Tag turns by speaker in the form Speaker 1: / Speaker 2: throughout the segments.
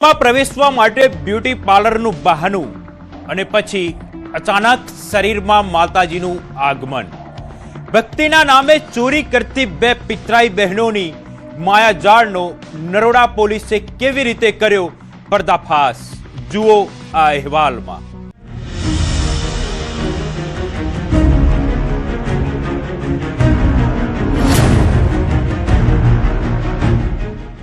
Speaker 1: માં પ્રવેશવા માટે બ્યુટી પાર્લરનું બહાનું અને પછી અચાનક શરીરમાં માતાજીનું આગમન। ભક્તિના નામે ચોરી કરતી બે પિતરાઈ બહેનોની માયાજાળનો નરોડા પોલીસે કેવી રીતે કર્યો પર્દાફાશ, જુઓ આ અહેવાલમાં।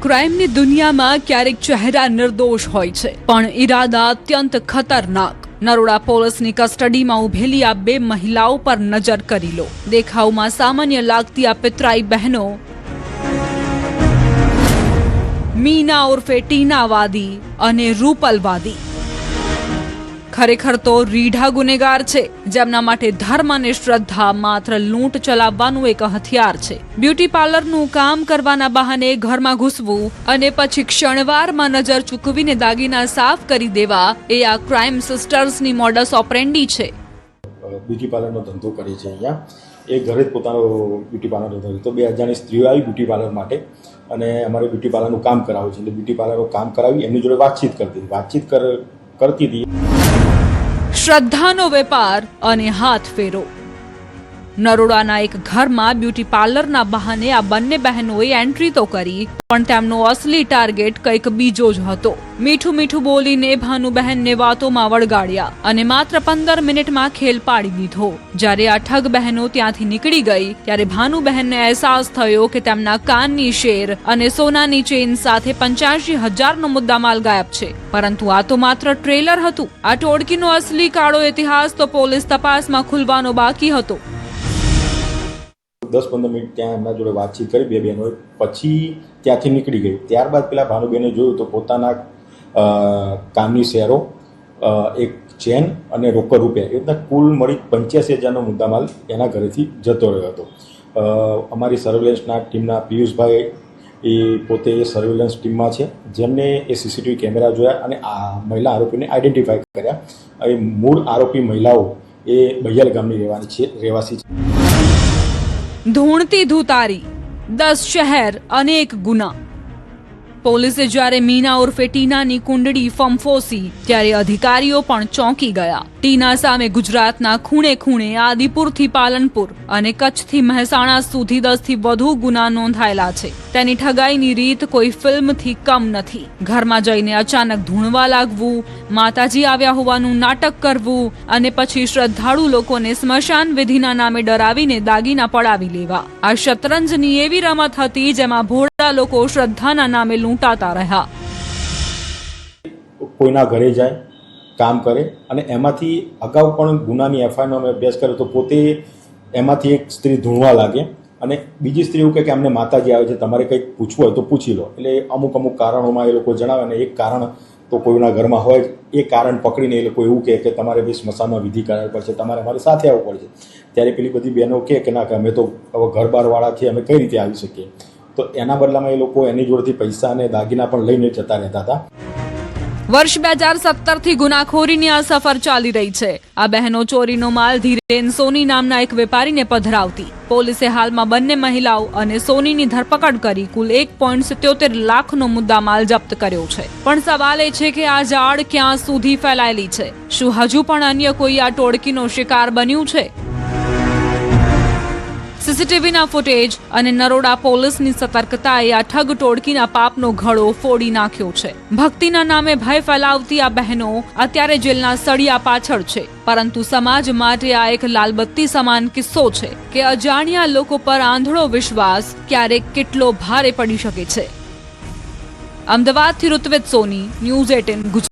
Speaker 2: ક્રાઇમની દુનિયામાં ક્યારેક ચહેરા નિર્દોષ હોય છે, પણ ઈરાદા અત્યંત ખતરનાક। નરોડા પોલીસની કસ્ટડીમાં ઉભેલી આ બે મહિલાઓ પર નજર કરી લો। દેખાવમાં સામાન્ય લાગતી આ પિતરાઈ બહેનો મીના ઉર્ફે ટીના વાદી અને રૂપલ વાદી ખરેખર તો રીઢા ગુનેગાર છે, જેમના માટે ધર્મ અને શ્રદ્ધા માત્ર લૂંટ ચલાવવાનું એક હથિયાર છે। બ્યુટી પાર્લરનું કામ કરવાના બહાને ઘરમાં ઘૂસવું અને પછી ક્ષણવારમાં નજર ચૂકવીને દાગીના સાફ કરી દેવા એ આ ક્રાઇમ સિસ્ટર્સની મોડસ ઓપરેન્ડી છે।
Speaker 3: બ્યુટી પાર્લરનો ધંધો કરે છે અહીંયા। એ ઘરે જ પોતાનો બ્યુટી પાર્લરનો ધંધો, તો બે અજાણી સ્ત્રીઓ આવી બ્યુટી પાર્લર માટે અને અમારે બ્યુટી પાર્લરનું કામ કરાવવું છે, એટલે બ્યુટી પાર્લરનું કામ કરાવી એમની જોડે વાતચીત કરતી હતી।
Speaker 2: શ્રદ્ધાનો વેપાર અને હાથ ફેરો। નરોડાના એક ઘરમાં બ્યુટી પાર્લરના બહાને આ બંને બહેનોએ એન્ટ્રી તો કરી, પણ તેમનો અસલી ટાર્ગેટ કંઈક બીજો જ હતો। મીઠું મીઠું બોલીને ભાનુબહેનને વાતોમાં વળગાડ્યા અને માત્ર 15 મિનિટમાં ખેલ પાડી દીધો। જ્યારે આ ઠગ બહેનો ત્યાંથી નીકળી ગઈ ત્યારે ભાનુબહેનને અહેસાસ થયો કે તેમના કાનની શેર અને સોનાની ચેઇન સાથે 85,000નો મુદ્દામાલ ગાયબ છે, પરંતુ આ તો માત્ર ટ્રેલર હતું। આ ટોળકીનો અસલી કાળો ઇતિહાસ તો પોલીસ તપાસમાં ખુલવાનો બાકી હતો।
Speaker 3: 10-15 મિનિટ ત્યાં એમના જોડે વાતચીત કરી બે બહેનોએ, પછી ત્યાંથી નીકળી ગઈ। ત્યારબાદ પેલા ભાનુબેને જોયું તો પોતાના કામની શેરો, એક ચેન અને રોકડ રૂપિયા, એ બધા કુલ મળી 85,000નો મુદ્દામાલ એના ઘરેથી જતો રહ્યો હતો। અમારી સર્વેલન્સના ટીમના પિયુષભાઈ એ પોતે એ સર્વેલન્સ ટીમમાં છે, જેમને એ સીસીટીવી કેમેરા જોયા અને આ મહિલા આરોપીને આઈડેન્ટિફાઈ કર્યા। એ મૂળ આરોપી મહિલાઓ એ બૈયલ ગામની રહેવાસી છે।
Speaker 2: ધૂણતી ધૂતારી, 10 શહેર અને 1 ગુના। પોલીસે જ્યારે મીના ઉર્ફે ટીનાની કુંડળી ફંફોસી ત્યારે અધિકારીઓ પણ ચોંકી ગયા। ટીના સામે ગુજરાતના ખૂણે ખૂણે આદિપુરથી પાલનપુર અને કચ્છથી મહેસાણા સુધી 10થી વધુ ગુના નોંધાયેલા છે। તેની ઠગાઈની રીત કોઈ ફિલ્મથી કમ નથી। ઘરમાં જઈને અચાનક ધૂણવા લાગવું, માતાજી આવ્યા હોવાનું નાટક કરવું અને પછી શ્રદ્ધાળુ લોકોને સ્મશાન વિધિના નામે ડરાવીને દાગીના પડાવી લેવા। આ શતરંજની એવી રમત હતી જેમાં ભોળા લોકો શ્રદ્ધાના નામે લૂંટાતા રહ્યા।
Speaker 3: કોઈના ઘરે જાય, કામ કરે અને એમાંથી અગાઉ પણ ગુનાની એફઆઈઆરનો અમે અભ્યાસ કર્યો તો પોતે એમાંથી એક સ્ત્રી ધૂણવા લાગે અને બીજી સ્ત્રી એવું કહે કે અમને માતાજી આવે છે, તમારે કંઈક પૂછવું હોય તો પૂછી લો। એટલે અમુક કારણોમાં એ લોકો જણાવે અને એક કારણ તો કોઈના ઘરમાં હોય, એ કારણ પકડીને એ લોકો એવું કહે કે તમારે બી સ્મશાનમાં વિધિ કરાવવી પડશે, તમારે અમારી સાથે આવવું પડશે। ત્યારે પેલી બધી બહેનો કહે કે ના, કે અમે તો હવે ઘર બારવાળા છીએ, અમે કઈ રીતે આવી શકીએ? તો એના બદલામાં એ લોકો એની જોડેથી પૈસા અને દાગીના પણ લઈને જતા રહેતા હતા।
Speaker 2: વર્ષ 2017થી ગુનાખોરીની આ સફર ચાલી રહી છે। આ બહેનો ચોરીનો માલ ધીરેન સોની નામના એક વેપારીને પધરાવતી। પોલીસે હાલમાં બંને મહિલાઓ અને સોનીની ધરપકડ કરી કુલ 1.77 લાખનો મુદ્દામાલ જપ્ત કર્યો છે। પણ સવાલ એ છે કે આ જાળ ક્યાં સુધી ફેલાયેલી છે? શું હજુ પણ અન્ય કોઈ આ ટોળકીનો શિકાર બન્યું છે? સીસીટીવીના ફૂટેજ અને નરોડા પોલીસની સતર્કતાએ આ ઠગ ટોળકીના પાપનો ઘડો ફોડી નાખ્યો છે। ભક્તિના નામે ભય ફેલાવતી આ બહેનો અત્યારે જેલના સળિયા પાછળ છે, પરંતુ સમાજ માટે આ એક લાલબત્તી સમાન કિસ્સો છે કે અજાણ્યા લોકો પર આંધળો વિશ્વાસ ક્યારેક કેટલો ભારે પડી શકે છે। અમદાવાદથી ઋત્વિજ સોની, ન્યૂઝ 18 ગુજરાત।